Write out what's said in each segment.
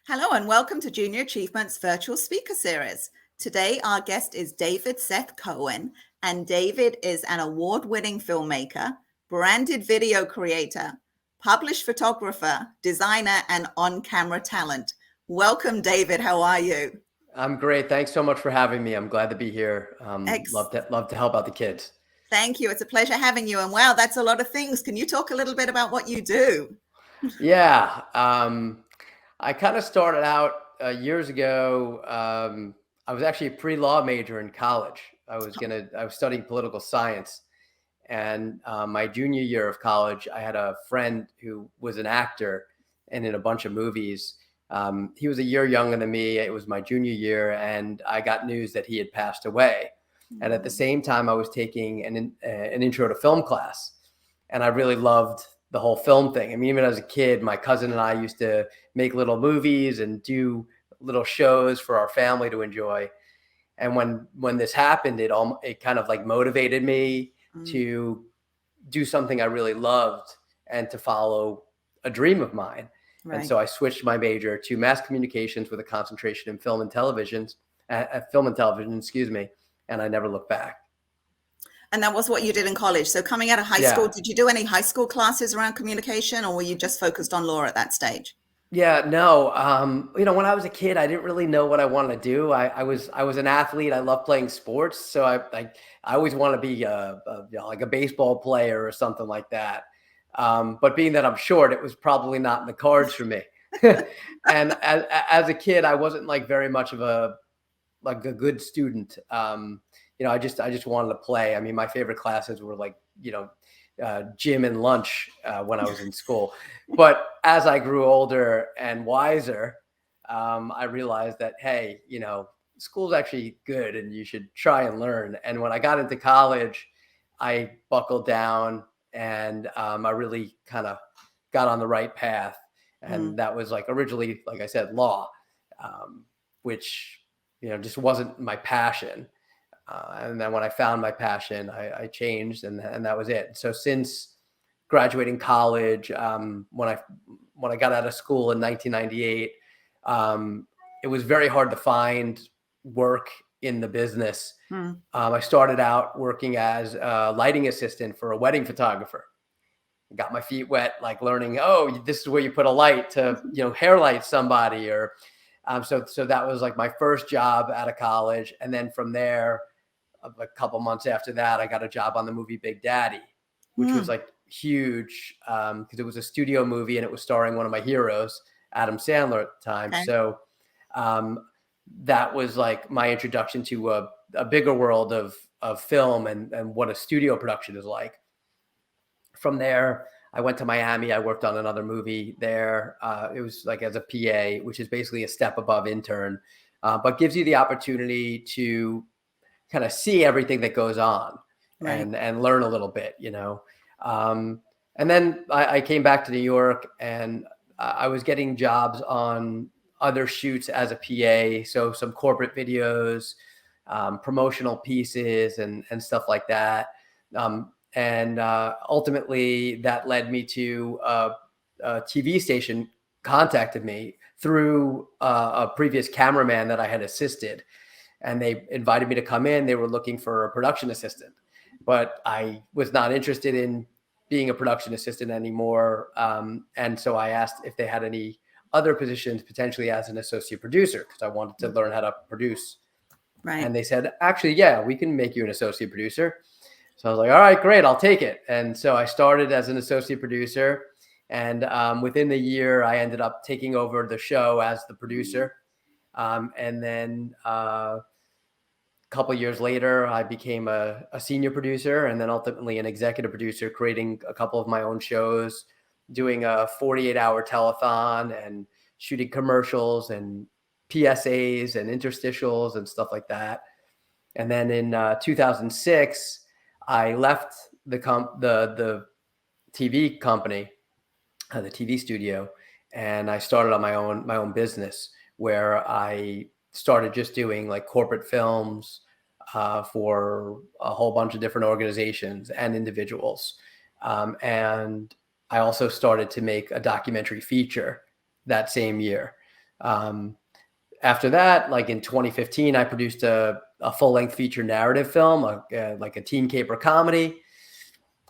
Hello and welcome to Junior Achievements Virtual Speaker Series. Today, our guest is David Seth Cohen, and David is an award-winning filmmaker, branded video creator, published photographer, designer, and on-camera talent. Welcome, David. How are you? I'm great. Thanks so much for having me. I'm glad to be here. Love to help out the kids. Thank you. It's a pleasure having you. And wow, that's a lot of things. Can you talk a little bit about what you do? Yeah. I kind of started out years ago. I was actually a pre-law major in college. I was studying political science. And my junior year of college, I had a friend who was an actor and in a bunch of movies. He was a year younger than me. It was my junior year, and I got news that he had passed away. And at the same time, I was taking an intro to film class, and I really loved the whole film thing. I mean, even as a kid, my cousin and I used to make little movies and do little shows for our family to enjoy. And when this happened, it kind of like motivated me to do something I really loved and to follow a dream of mine. Right. And so I switched my major to mass communications with a concentration in film and television, excuse me. And I never looked back. And that was what you did in college. So coming out of high school, did you do any high school classes around communication, or were you just focused on law at that stage? Yeah, no. When I was a kid, I didn't really know what I wanted to do. I was an athlete. I love playing sports. So I always want to be like a baseball player or something like that. But being that I'm short, it was probably not in the cards for me. And as a kid, I wasn't like very much of a good student. I just wanted to play. I mean, my favorite classes were like, gym and lunch when I was in school. But as I grew older and wiser, I realized that, hey, school's actually good and you should try and learn. And when I got into college, I buckled down and I really kind of got on the right path. And that was like originally, like I said, law, which, just wasn't my passion. And then when I found my passion, I changed, and that was it. So since graduating college, when I got out of school in 1998, it was very hard to find work in the business. I started out working as a lighting assistant for a wedding photographer. Got my feet wet, like learning, this is where you put a light to, hair light somebody, or so that was like my first job out of college. And then from there, a couple months after that, I got a job on the movie Big Daddy, which was like huge because it was a studio movie and it was starring one of my heroes, Adam Sandler, at the time. Okay. So that was like my introduction to a bigger world of film and what a studio production is like. From there, I went to Miami. I worked on another movie there. It was like as a PA, which is basically a step above intern, but gives you the opportunity to kind of see everything that goes on. Right. and learn a little bit, and then I came back to New York, and I was getting jobs on other shoots as a PA. So some corporate videos, promotional pieces and stuff like that. And ultimately that led me to a TV station contacted me through a previous cameraman that I had assisted. And they invited me to come in. They were looking for a production assistant, but I was not interested in being a production assistant anymore. And so I asked if they had any other positions, potentially as an associate producer, because I wanted to learn how to produce. Right. And they said, actually, yeah, we can make you an associate producer. So I was like, all right, great, I'll take it. And so I started as an associate producer. And within the year, I ended up taking over the show as the producer. And then couple of years later, I became a senior producer and then ultimately an executive producer, creating a couple of my own shows, doing a 48-hour telethon and shooting commercials and PSAs and interstitials and stuff like that. And then in 2006, I left the TV company, the TV studio, and I started on my own business, where I started just doing like corporate films for a whole bunch of different organizations and individuals. And I also started to make a documentary feature that same year. After that, like in 2015, I produced a full-length feature narrative film, like a teen caper comedy.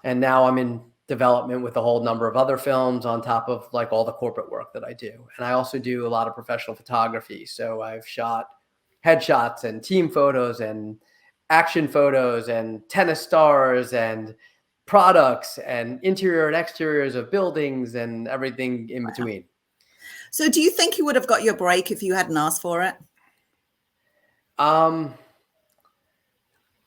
And now I'm in development with a whole number of other films on top of like all the corporate work that I do. And I also do a lot of professional photography. So I've shot headshots and team photos and action photos and tennis stars and products and interior and exteriors of buildings and everything in between. So do you think you would have got your break if you hadn't asked for it? Um,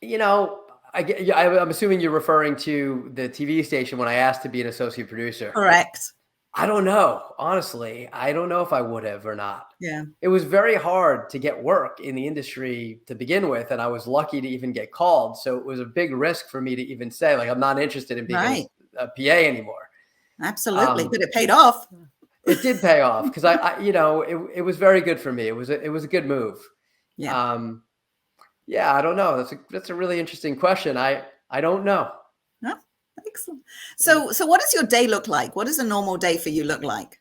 you know, I'm assuming you're referring to the TV station when I asked to be an associate producer. Correct. I don't know. Honestly, I don't know if I would have or not. Yeah. It was very hard to get work in the industry to begin with, and I was lucky to even get called. So it was a big risk for me to even say, like, I'm not interested in being a PA anymore. Absolutely. But it paid off. It did pay off because it was very good for me. It was a good move. Yeah. Yeah, I don't know. That's a really interesting question. I don't know. Oh, excellent. So what does your day look like? What does a normal day for you look like?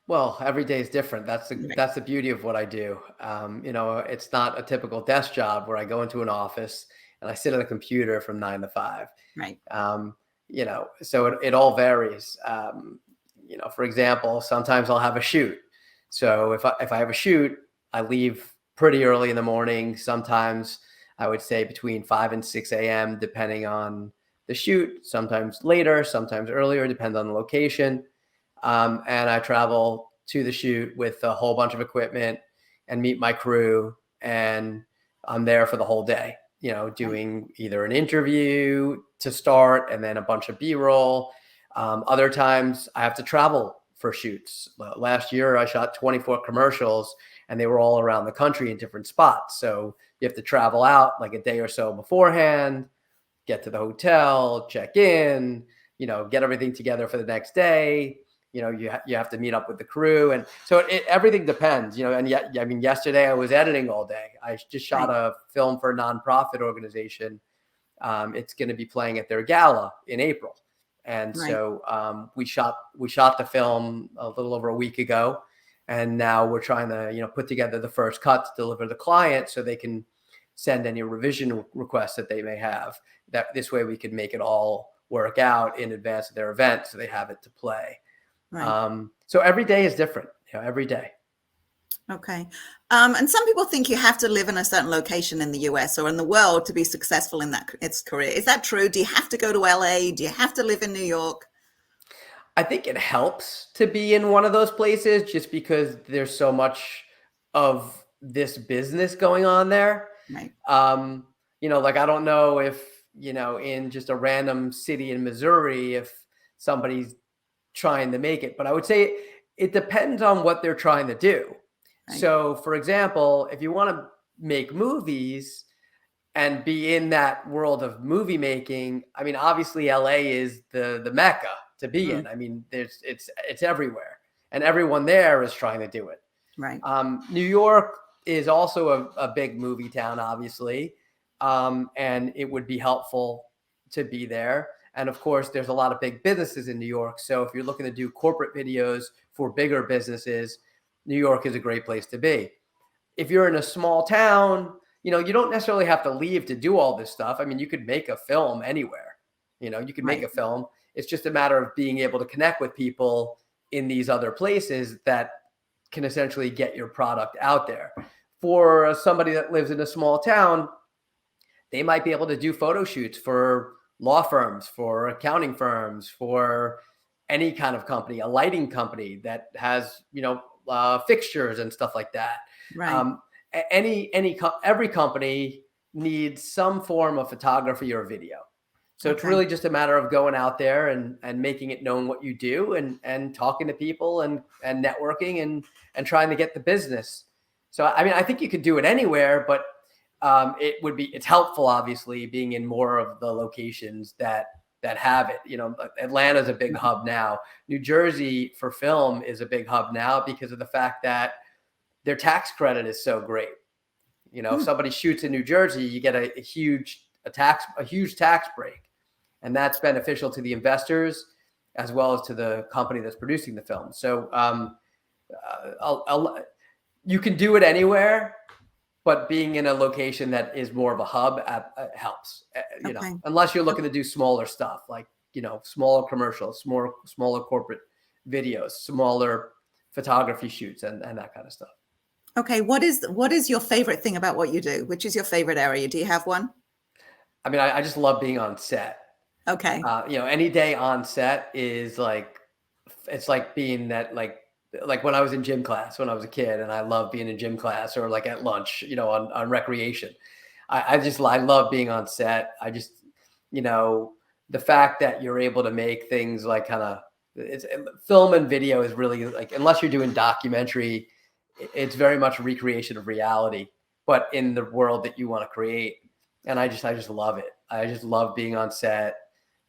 Well, every day is different. That's the beauty of what I do. It's not a typical desk job where I go into an office and I sit at a computer from 9 to 5. Right. So it all varies. For example, sometimes I'll have a shoot. So if I have a shoot, I leave pretty early in the morning. Sometimes I would say between 5 and 6 a.m., depending on the shoot, sometimes later, sometimes earlier, depends on the location. And I travel to the shoot with a whole bunch of equipment and meet my crew. And I'm there for the whole day, doing either an interview to start and then a bunch of B-roll. Other times I have to travel for shoots. Last year, I shot 24 commercials and they were all around the country in different spots. So you have to travel out like a day or so beforehand, get to the hotel, check in, get everything together for the next day. You have to meet up with the crew. And so everything depends, and yet, yesterday I was editing all day. I just shot a film for a nonprofit organization. It's going to be playing at their gala in April. And so we shot the film a little over a week ago. And now we're trying to, put together the first cut to deliver to the client so they can send any revision requests that they may have. That this way we can make it all work out in advance of their event so they have it to play. Right. So every day is different, every day. Okay. And some people think you have to live in a certain location in the US or in the world to be successful in its career. Is that true? Do you have to go to LA? Do you have to live in New York? I think it helps to be in one of those places just because there's so much of this business going on there. Right. Like I don't know if, in just a random city in Missouri, if somebody's trying to make it, but I would say it depends on what they're trying to do. Right. So for example, if you want to make movies and be in that world of movie making, obviously LA is the Mecca to be in. It's everywhere and everyone there is trying to do it. Right. New York is also a big movie town, obviously. And it would be helpful to be there. And of course, there's a lot of big businesses in New York. So if you're looking to do corporate videos for bigger businesses, New York is a great place to be. If you're in a small town, you don't necessarily have to leave to do all this stuff. You could make a film anywhere. You could make a film. It's just a matter of being able to connect with people in these other places that can essentially get your product out there. For somebody that lives in a small town, they might be able to do photo shoots for law firms, for accounting firms, for any kind of company, a lighting company that has, fixtures and stuff like that. Right. Every company needs some form of photography or video. So it's really just a matter of going out there and making it known what you do and talking to people and networking and trying to get the business. So, I think you could do it anywhere, but it's helpful, obviously, being in more of the locations that have it. Atlanta's a big hub now. New Jersey for film is a big hub now because of the fact that their tax credit is so great. If somebody shoots in New Jersey, you get a huge tax break. And that's beneficial to the investors as well as to the company that's producing the film. So You can do it anywhere, but being in a location that is more of a hub helps, Okay. unless you're looking to do smaller stuff, like, smaller commercials, smaller corporate videos, smaller photography shoots, and that kind of stuff. Okay. What is your favorite thing about what you do? Which is your favorite area? Do you have one? I mean, I just love being on set. Okay. Any day on set is like, it's like being that, like when I was in gym class when I was a kid, and I love being in gym class, or like at lunch, on recreation. I love being on set. I just, the fact that you're able to make things like it's film and video is really like, unless you're doing documentary, it's very much a recreation of reality, but in the world that you want to create. And I just love it. I just love being on set.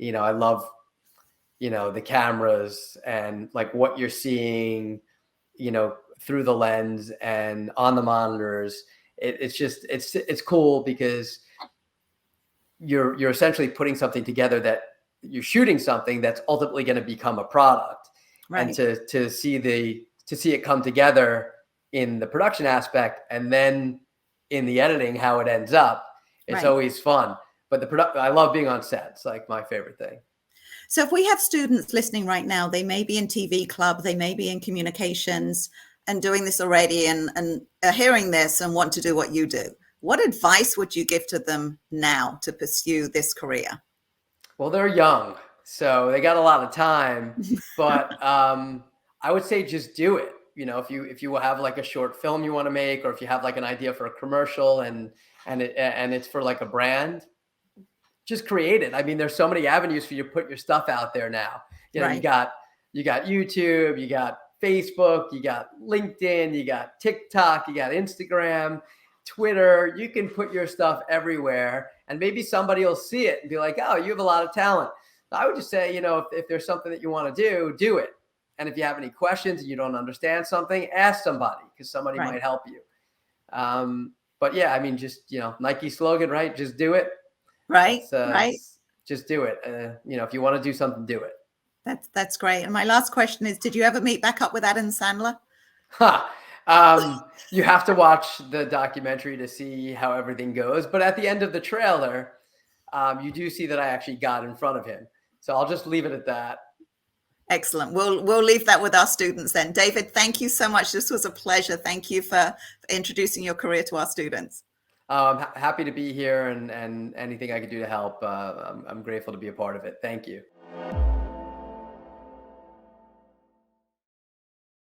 I love, the cameras and like what you're seeing, through the lens and on the monitors. It's cool because you're essentially putting something together, that you're shooting something that's ultimately going to become a product. Right. And to see it come together in the production aspect, and then in the editing, how it ends up, it's Right. always fun. But I love being on set. It's like my favorite thing. So if we have students listening right now, they may be in TV club, they may be in communications and doing this already, and are hearing this and want to do what you do. What advice would you give to them now to pursue this career? Well, they're young, so they got a lot of time, but I would say just do it. If you have like a short film you want to make, or if you have like an idea for a commercial, and it's for like a brand, just create it. I mean, there's so many avenues for you to put your stuff out there now. Right. You got YouTube, you got Facebook, you got LinkedIn, you got TikTok, you got Instagram, Twitter. You can put your stuff everywhere, and maybe somebody will see it and be like, oh, you have a lot of talent. I would just say, if there's something that you want to do it. And if you have any questions and you don't understand something, ask somebody, because somebody Right. might help you. But yeah, I mean, just, Nike slogan, right? Just do it. Right. Right. Just do it. If you want to do something, do it. That's great. And my last question is, did you ever meet back up with Adam Sandler? You have to watch the documentary to see how everything goes. But at the end of the trailer, you do see that I actually got in front of him. So I'll just leave it at that. Excellent. We'll leave that with our students then. David, thank you so much. This was a pleasure. Thank you for introducing your career to our students. I'm happy to be here, and anything I could do to help, I'm grateful to be a part of it. Thank you.